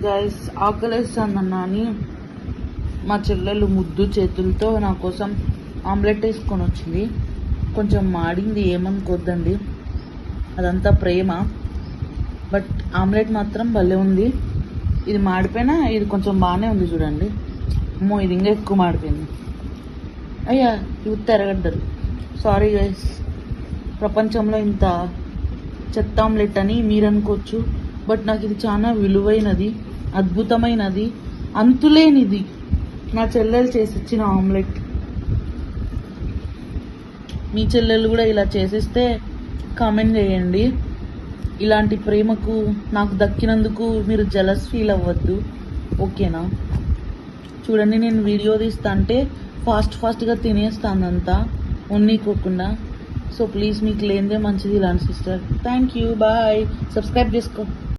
Guys ఆకలేస్తుందన్నా అని మా చెల్లెలు ముద్దు చేతులతో నా కోసం ఆమ్లెట్ వేసుకొని వచ్చింది. కొంచెం మాడింది, ఏమనుకోద్దండి, అదంతా ప్రేమ. బట్ ఆమ్లెట్ మాత్రం భలే ఉంది. ఇది మాడిపోయినా ఇది కొంచెం బాగానే ఉంది చూడండి. అమ్మో, ఇది ఇంకా ఎక్కువ మాడిపోయింది. అయ్యా, ఇవి తెరగడ్డరు. సారీ గైస్, ప్రపంచంలో ఇంత చెత్త ఆమ్లెట్ అని మీరు అనుకోవచ్చు. బట్ నాకు ఇది చాలా విలువైనది, అద్భుతమైనది, అంతులేనిది నా చెల్లెలు చేసి ఇచ్చిన ఆమ్లెట్. మీ చెల్లెలు కూడా ఇలా చేసిస్తే కామెంట్ చేయండి. ఇలాంటి ప్రేమకు నాకు దక్కినందుకు మీరు జలస్ ఫీల్ అవ్వద్దు, ఓకేనా? చూడండి, నేను వీడియో తీస్తా అంటే ఫాస్ట్గా తినేస్తానంతా ఉన్నీకోకుండా. సో ప్లీజ్, మీకు లేనిదే మంచిది ఇలాంటి sister. Thank you, bye. Subscribe చేసుకో.